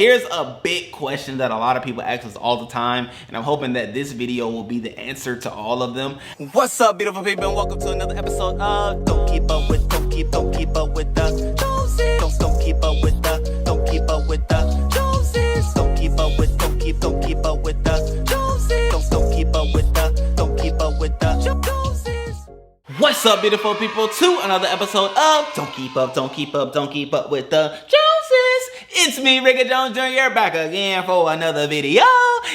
Here's a big question that a lot of people ask us all the time, and I'm hoping that this video will be the answer to all of them. What's up, beautiful people, and welcome to another episode of Don't Keep Up With the Joneses. Don't keep up with the Joneses. Don't keep up with the Joneses. Don't keep up with the Joneses. Don't keep up with the Joneses. What's up, beautiful people, to another episode of Don't Keep Up with the Joneses. It's me, Rickey Jones Jr., back again for another video.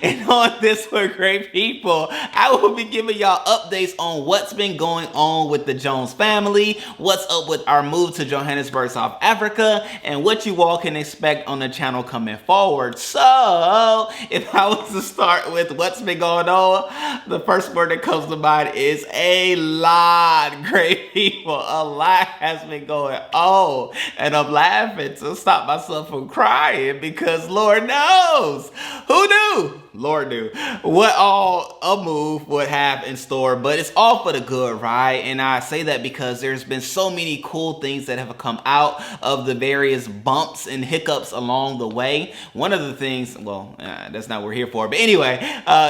And on this one, great people, I will be giving y'all updates on what's been going on with the Jones family, what's up with our move to Johannesburg, South Africa, and what you all can expect on the channel coming forward. So, if I was to start with what's been going on, the first word that comes to mind is a lot, great people. A lot has been going on, and I'm laughing to stop myself from crying because Lord knows, who knew? Lord knew what all a move would have in store, but it's all for the good, right? And I say that because there's been so many cool things that have come out of the various bumps and hiccups along the way. One of the things, well, that's not what we're here for, but anyway,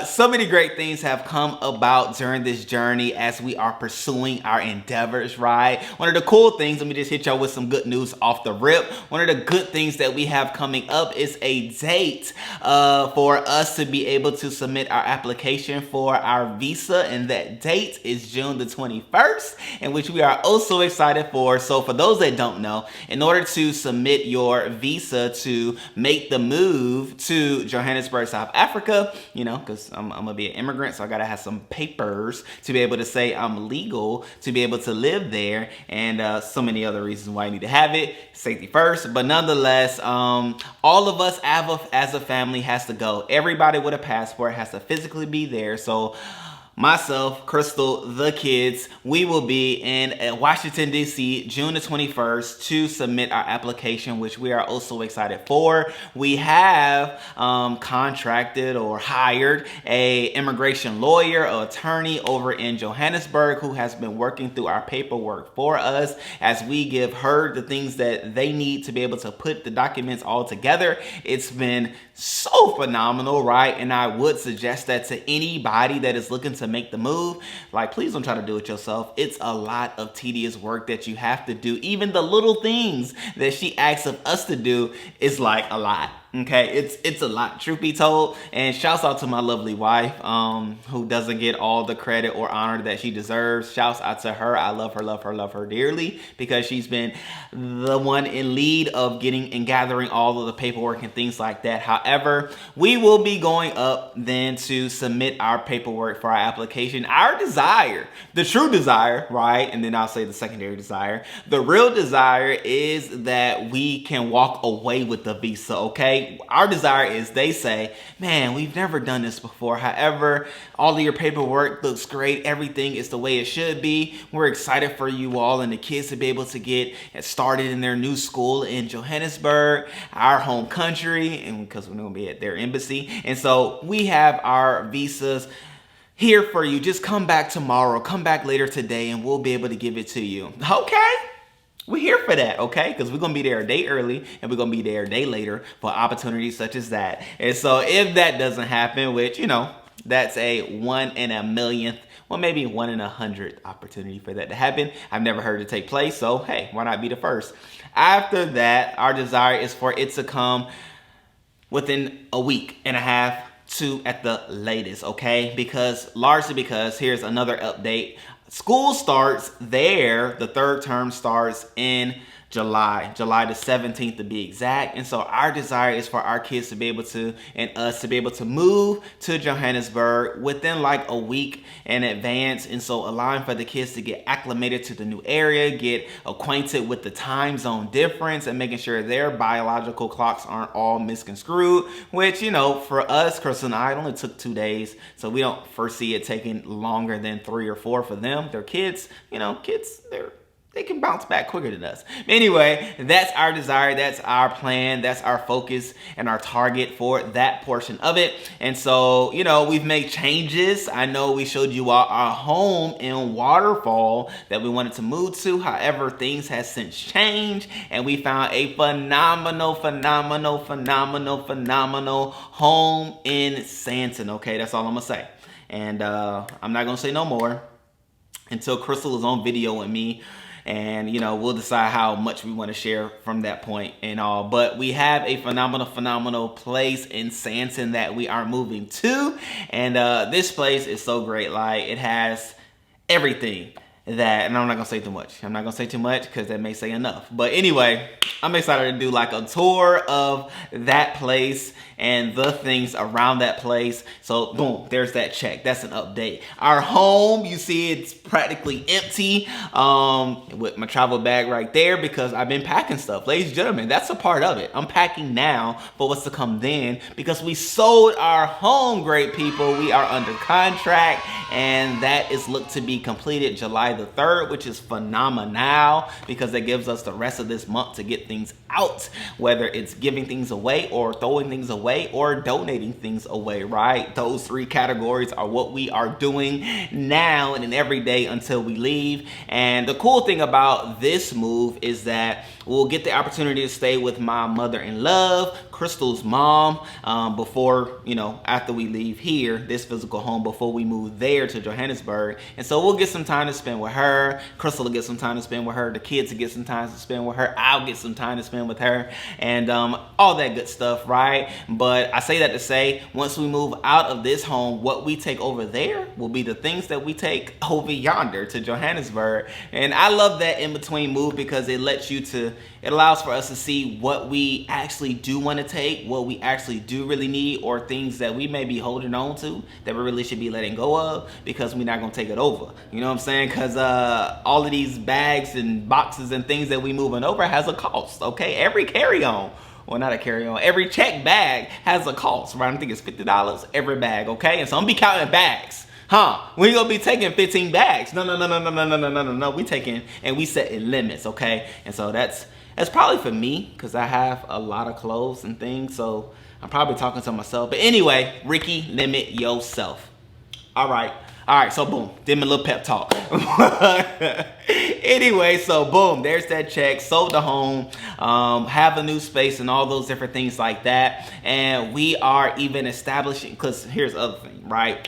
so many great things have come about during this journey as we are pursuing our endeavors, right? One of the cool things, let me just hit y'all with some good news off the rip. One of the good things that we have coming up is a date for us to be able to submit our application for our visa, and that date is June the 21st, in which we are also excited for. So for those that don't know, in order to submit your visa to make the move to Johannesburg, South Africa, you know, because I'm gonna be an immigrant, so I gotta have some papers to be able to say I'm legal to be able to live there, and so many other reasons why you need to have it. Safety first, but nonetheless, all of us as a family has to go. Everybody with a passport has to physically be there. So myself, Chrystle, the kids, we will be in Washington, D.C., June the 21st to submit our application, which we are also excited for. We have contracted or hired a immigration lawyer or attorney over in Johannesburg who has been working through our paperwork for us as we give her the things that they need to be able to put the documents all together. It's been so phenomenal, right? And I would suggest that to anybody that is looking to make the move. Like, please don't try to do it yourself. It's a lot of tedious work that you have to do. Even the little things that she asks of us to do is like a lot. Okay, it's a lot, truth be told. And shouts out to my lovely wife, who doesn't get all the credit or honor that she deserves. Shouts out to her. I love her dearly, because she's been the one in lead of getting and gathering all of the paperwork and things like that. However, we will be going up then to submit our paperwork for our application. Our desire, the true desire, right? And then I'll say the secondary desire. The real desire is that we can walk away with the visa, okay? Our desire is, they say, man, we've never done this before. However, all of your paperwork looks great. Everything is the way it should be. We're excited for you all and the kids to be able to get started in their new school in Johannesburg, our home country, and because we're going to be at their embassy. And so we have our visas here for you. Just come back tomorrow, come back later today, and we'll be able to give it to you. Okay? We're here for that, okay? Because we're going to be there a day early and we're going to be there a day later for opportunities such as that. And so if that doesn't happen, which, you know, that's a 1 in a millionth, well, maybe 1 in 100 opportunity for that to happen. I've never heard it take place, so hey, why not be the first? After that, our desire is for it to come within a week and a half to at the latest, okay? Largely because here's another update. School starts there, the third term starts in July the 17th to be exact. And so our desire is for our kids to be able to, and us to be able to move to Johannesburg within like a week in advance. And so allowing for the kids to get acclimated to the new area, get acquainted with the time zone difference, and making sure their biological clocks aren't all misconstrued, which, you know, for us, Chrystle and I, it only took 2 days. So we don't foresee it taking longer than 3 or 4 for them. They're kids, you know, kids, they can bounce back quicker than us. Anyway, that's our desire, that's our plan, that's our focus and our target for that portion of it. And so, you know, we've made changes. I know we showed you our home in Waterfall that we wanted to move to. However, things have since changed and we found a phenomenal home in Santon. Okay, that's all I'm gonna say. And I'm not gonna say no more until Chrystle is on video with me. And, you know, we'll decide how much we want to share from that point and all. But we have a phenomenal place in Santon that we are moving to. And this place is so great. Like, it has everything that, and I'm not going to say too much. I'm not going to say too much because that may say enough. But anyway, I'm excited to do like a tour of that place and the things around that place. So boom, there's that check. That's an update. Our home, you see it's practically empty with my travel bag right there because I've been packing stuff. Ladies and gentlemen, that's a part of it. I'm packing now for what's to come then because we sold our home, great people. We are under contract and that is looked to be completed July the 3rd, which is phenomenal because that gives us the rest of this month to get things out, whether it's giving things away or throwing things away or donating things away, right? Those three categories are what we are doing now and every day until we leave. And the cool thing about this move is that we'll get the opportunity to stay with my mother-in-law, Chrystle's mom, before, you know, after we leave here, this physical home, before we move there to Johannesburg. And so we'll get some time to spend with her. Chrystle will get some time to spend with her. The kids will get some time to spend with her. I'll get some time to spend with her and all that good stuff, right? But I say that to say, once we move out of this home, what we take over there will be the things that we take over yonder to Johannesburg. And I love that in between move because it lets you to, it allows for us to see what we actually do want to take, what we actually do really need, or things that we may be holding on to that we really should be letting go of because we're not going to take it over. You know what I'm saying? Because all of these bags and boxes and things that we moving over has a cost, okay? Every carry-on, well, not a carry-on, every check bag has a cost, right? I think it's $50 every bag, okay? And so I'm gonna be counting bags. We ain't gonna be taking 15 bags. No. We taking, and we setting limits, okay? And so that's probably for me because I have a lot of clothes and things, so I'm probably talking to myself. But anyway, Ricky, limit yourself. All right, so boom, did my little pep talk. Anyway, so boom, there's that check, sold the home, have a new space and all those different things like that. And we are even establishing, because here's the other thing, right?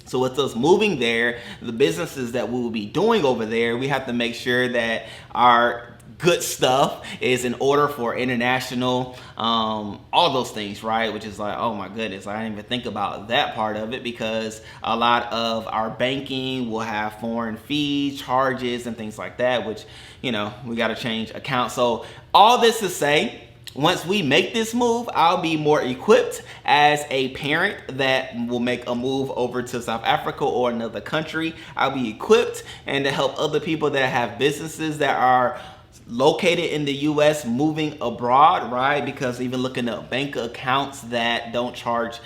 So with us moving there, the businesses that we will be doing over there, we have to make sure that our good stuff is in order for international, all those things, right? Which is like, oh my goodness, I didn't even think about that part of it because a lot of our banking will have foreign fees, charges, and things like that, which, you know, we got to change accounts. So all this to say, once we make this move, I'll be more equipped as a parent that will make a move over to South Africa or another country. I'll be equipped and to help other people that have businesses that are located in the US moving abroad, right? Because even looking up bank accounts that don't charge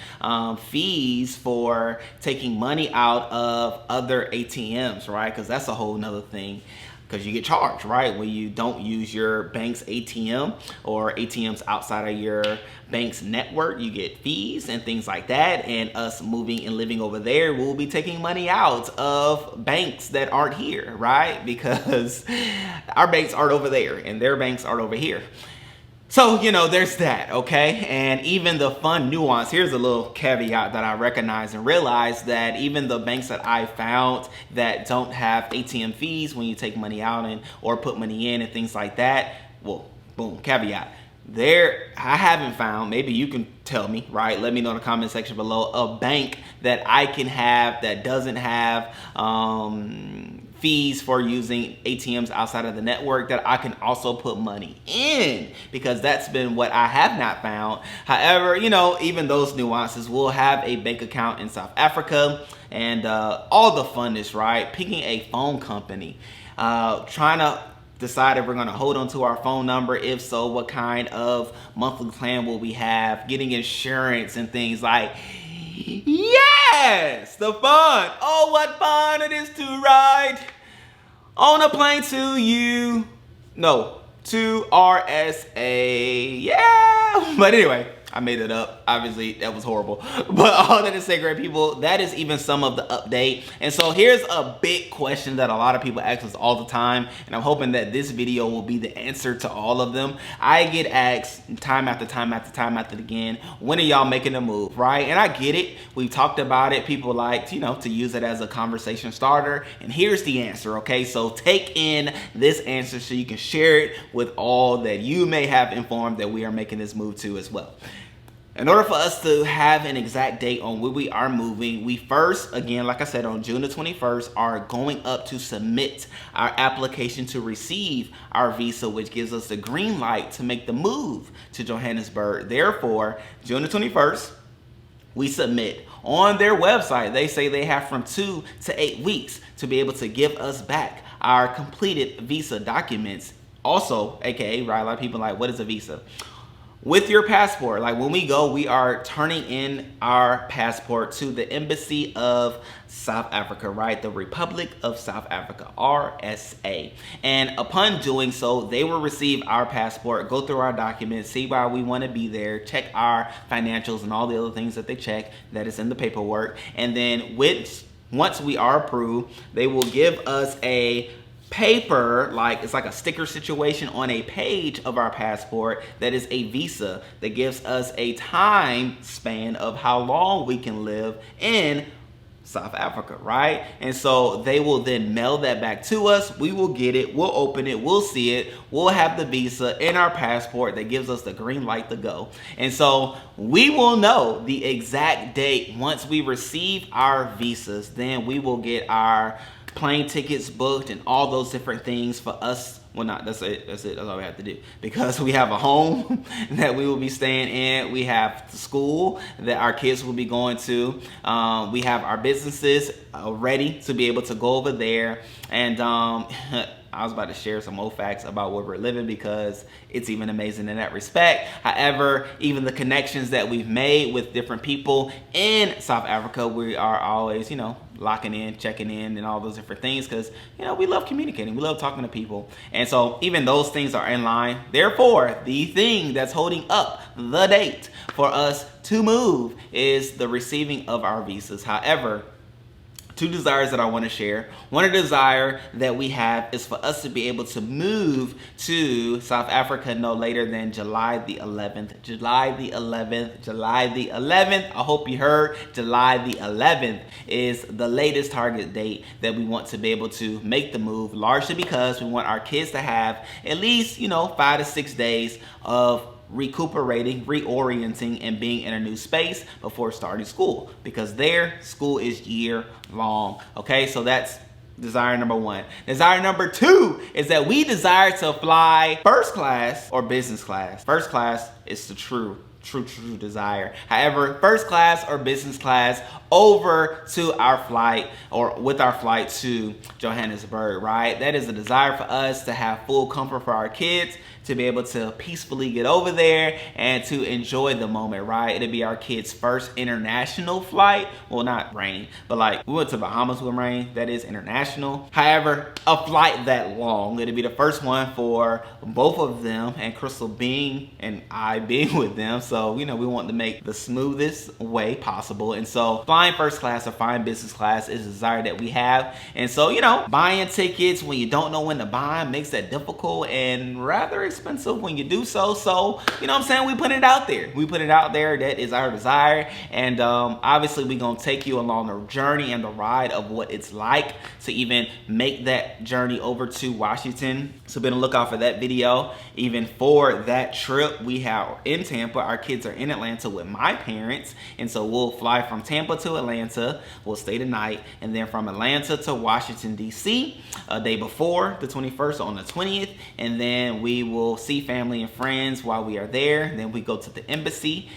fees for taking money out of other ATMs, right? Because that's a whole nother thing. Because you get charged, right? When you don't use your bank's ATM or ATMs outside of your bank's network, you get fees and things like that. And us moving and living over there, we'll be taking money out of banks that aren't here, right? Because our banks aren't over there and their banks aren't over here. So, you know, there's that, okay? And even the fun nuance, here's a little caveat that I recognize and realize that even the banks that I found that don't have ATM fees when you take money out and or put money in and things like that, well, boom, caveat. There, I haven't found, maybe you can tell me, right? Let me know in the comment section below, a bank that I can have that doesn't have fees for using ATMs outside of the network that I can also put money in, because that's been what I have not found. However, you know, even those nuances, we'll have a bank account in South Africa and all the funness, right? Picking a phone company, trying to decide if we're going to hold on to our phone number. If so, what kind of monthly plan will we have? Getting insurance and things like, yes, the fun. Oh, what fun it is to ride on a plane to RSA. Yeah. But anyway, I made it up. Obviously, that was horrible. But all that to say, great people, that is even some of the update. And so here's a big question that a lot of people ask us all the time, and I'm hoping that this video will be the answer to all of them. I get asked time after time after time after again, when are y'all making a move, right? And I get it. We've talked about it. People like, to use it as a conversation starter. And here's the answer, okay? So take in this answer so you can share it with all that you may have informed that we are making this move to as well. In order for us to have an exact date on where we are moving, we first, again, like I said, on June the 21st, are going up to submit our application to receive our visa, which gives us the green light to make the move to Johannesburg. Therefore, June the 21st, we submit. On their website, they say they have from 2 to 8 weeks to be able to give us back our completed visa documents. Also, aka, right, a lot of people are like, what is a visa? With your passport, like when we go, we are turning in our passport to the Embassy of South Africa, right? The Republic of South Africa, RSA. And upon doing so, they will receive our passport, go through our documents, see why we want to be there, check our financials and all the other things that they check that is in the paperwork. And then once we are approved, they will give us a paper, like it's like a sticker situation on a page of our passport that is a visa that gives us a time span of how long we can live in South Africa, right? And so they will then mail that back to us. We will get it, we'll open it, we'll see it, we'll have the visa in our passport that gives us the green light to go. And so we will know the exact date once we receive our visas. Then we will get our plane tickets booked and all those different things for us. Well, not that's it. That's all we have to do, because we have a home that we will be staying in. We have the school that our kids will be going to. We have our businesses ready to be able to go over there. And I was about to share some old facts about where we're living because it's even amazing in that respect. However, even the connections that we've made with different people in South Africa, we are always, locking in, checking in, and all those different things because, we love communicating. We love talking to people. And so even those things are in line. Therefore, the thing that's holding up the date for us to move is the receiving of our visas. However, two desires that I want to share. One desire that we have is for us to be able to move to South Africa no later than July the 11th. July the 11th. July the 11th. I hope you heard. July the 11th is the latest target date that we want to be able to make the move, largely because we want our kids to have at least, 5 to 6 days of recuperating, reorienting, and being in a new space before starting school, because their school is year long. Okay, so that's desire number one. Desire number two is that we desire to fly first class or business class. First class is the true desire. However, first class or business class over to our flight, or with our flight to Johannesburg, right? That is a desire for us to have full comfort for our kids, to be able to peacefully get over there and to enjoy the moment, right? It'll be our kids' first international flight. Well, not Rain, but like we went to Bahamas with Rain. That is international. However, a flight that long, it'll be the first one for both of them, and Chrystle being and I being with them. So, we want to make the smoothest way possible. And so flying first class or flying business class is a desire that we have. And so, buying tickets when you don't know when to buy makes that difficult and rather expensive when you do so. So, we put it out there. We put it out there. That is our desire. And obviously, we're going to take you along the journey and the ride of what it's like to even make that journey over to Washington. So be on the lookout for that video. Even for that trip, we have in Tampa. Our kids are in Atlanta with my parents. And so we'll fly from Tampa to Atlanta. We'll stay the night. And then from Atlanta to Washington, D.C. a day before the 21st on the 20th. And then we will see family and friends while we are there. Then we go to the embassy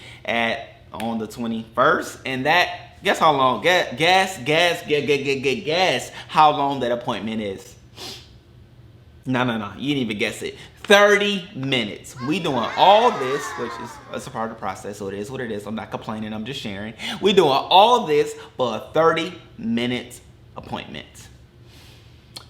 on the 21st. And that, guess how long? Guess how long that appointment is. No. You didn't even guess it. 30 minutes. We doing all this, which is a part of the process, so it is what it is. I'm not complaining, I'm just sharing. We doing all this for a 30-minute appointment.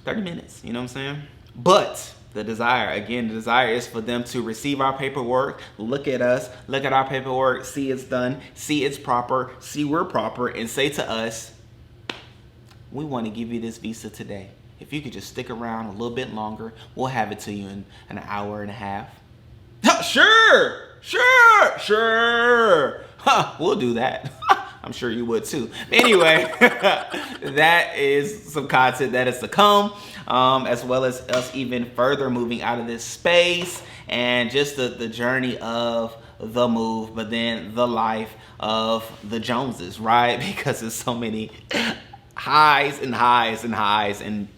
30 minutes, you know what I'm saying? But the desire is for them to receive our paperwork, look at us, look at our paperwork, see it's done, see it's proper, see we're proper, and say to us, we want to give you this visa today. If you could just stick around a little bit longer, we'll have it to you in an hour and a half. Sure. We'll do that. I'm sure you would too. Anyway, that is some content that is to come, as well as us even further moving out of this space and just the journey of the move, but then the life of the Joneses, right? Because there's so many highs and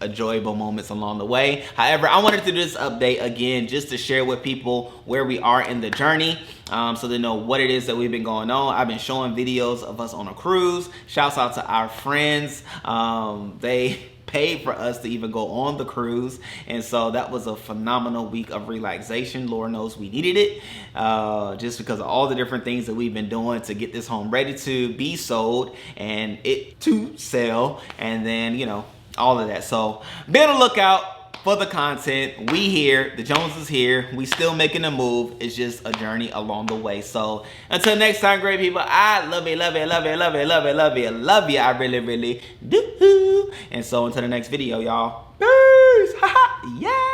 enjoyable moments along the way. However, I wanted to do this update again just to share with people where we are in the journey, so they know what it is that we've been going on. I've been showing videos of us on a cruise. Shouts out to our friends. They paid for us to even go on the cruise, and so that was a phenomenal week of relaxation. Lord knows we needed it, just because of all the different things that we've been doing to get this home ready to be sold and it to sell, and then, you know, all of that. So be on the lookout for the content. We here, the Joneses here, we still making a move. It's just a journey along the way. So until next time, great people, I love you. I really do. And so until the next video, y'all, peace. Yeah.